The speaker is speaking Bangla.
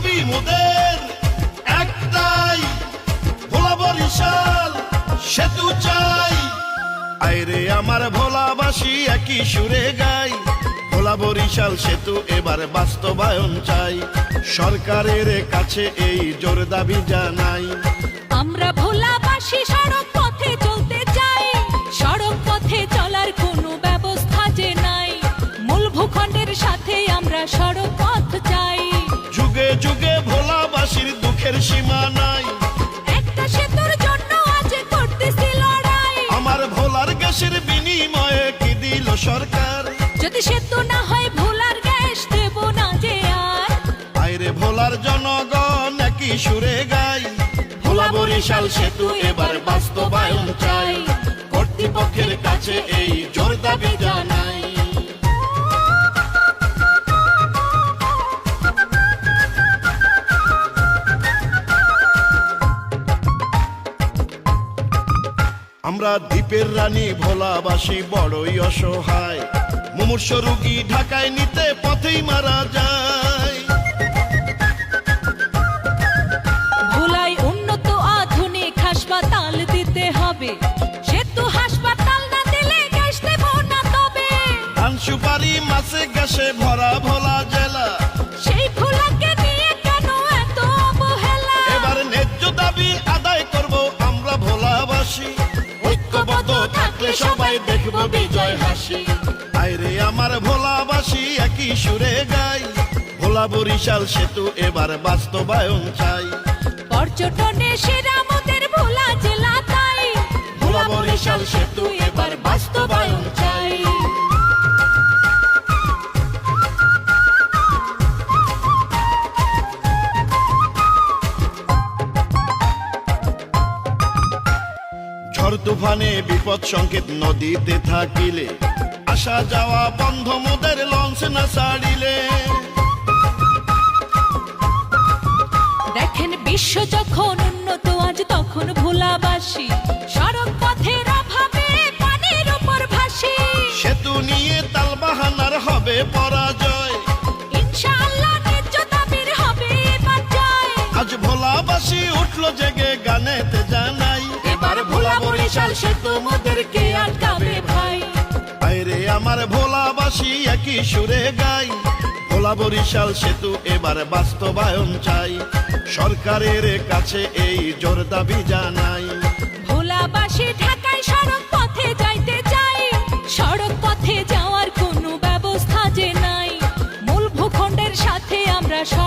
দাবি মোদের একটাই, ভোলা বরিশাল সেতু চাই। আইরে আমার ভোলাবাসী একই সুরে গাই, ভোলা বরিশাল সেতু এবার বাস্তবায়ন চাই। সরকারের কাছে এই জোর দাবি জানাই। আমরা ভোলাবাসী সড়ক পথে চলতে চাই, সড়ক পথে চলার কোনো ব্যবস্থা যে নাই। মূল ভূখণ্ডের সাথে আমরা সড়ক পথ চাই। যুগে যুগে ভোলাবাসীর দুঃখের সীমা নাই, একটা সেতুর জন্য আজ করতেছি লড়াই। আমার ভোলার গ্যাসের বিনিময়ে কি দিল সরকার? যদি সেতু না হয় ভোলার গ্যাস দেব না যে আর। আইরে ভোলার জনগণ একই সুরে গাই, ভোলা বরিশাল সেতু এবার বাস্তবায়ন চাই। কর্তৃপক্ষের কাছে এই জোর দাবি জানাই। আমরা দ্বীপের রানী ভোলাবাসী বড়ই অসহায়, মুমূর্ষ রোগী ঢাকায় নিতে পথেই মারা যায়। ভোলায় উন্নত আধুনিক হাসপাতাল দিতে হবে, সেতু হাসপাতাল না দিলে গ্যাস দেব না তবে। ধান সুপারি মাছে গ্যাসে ভরা ভোলা জেলা, সেই ভোলাকে নিয়ে কেন এত অবহেলা? এবার ন্যায্য দাবি আদায় করব আমরা ভোলাবাসী। ঐক্যবদ্ধ থাকলে সবাই দেখব বিজয় হাসি। আইরে আমার ভোলাবাসী একই সুরে গাই, ভোলা বরিশাল সেতু এবার বাস্তবায়ন চাই। পর্যটনে সেরা মোদের ভোলা জেলা তাই, ভোলা বরিশাল সেতু এবার বাস্তবায়ন চাই। ঝড় তুফানে বিপদ সংকেত নদীতে থাকিলে, আসা যাওয়া বন্ধ মোদের লঞ্চ না ছাড়িলে। দেখেন বিশ্ব যখন উন্নত আজ তখন ভোলাবাসী সড়ক পথের অভাবে পানির উপর ভাসি। সেতু নিয়ে তালবাহানার হবে পরাজয়, ইনশাআল্লাহ ন্যায্য দাবির হবে এবার জয়। আজ ভোলাবাসী উঠলো জেগে গানেতে জানাই। এবার ভোলা বরিশাল সেতু মোদেরকে আটকাবে ভাই। আইরে আমার ভোলাবাসী একই সুরে গাই, ভোলা বরিশাল সেতু এবার বাস্তবায়ন চাই। সরকারের কাছে এই জোর দাবি জানাই। ভোলাবাসী ঢাকায় সড়ক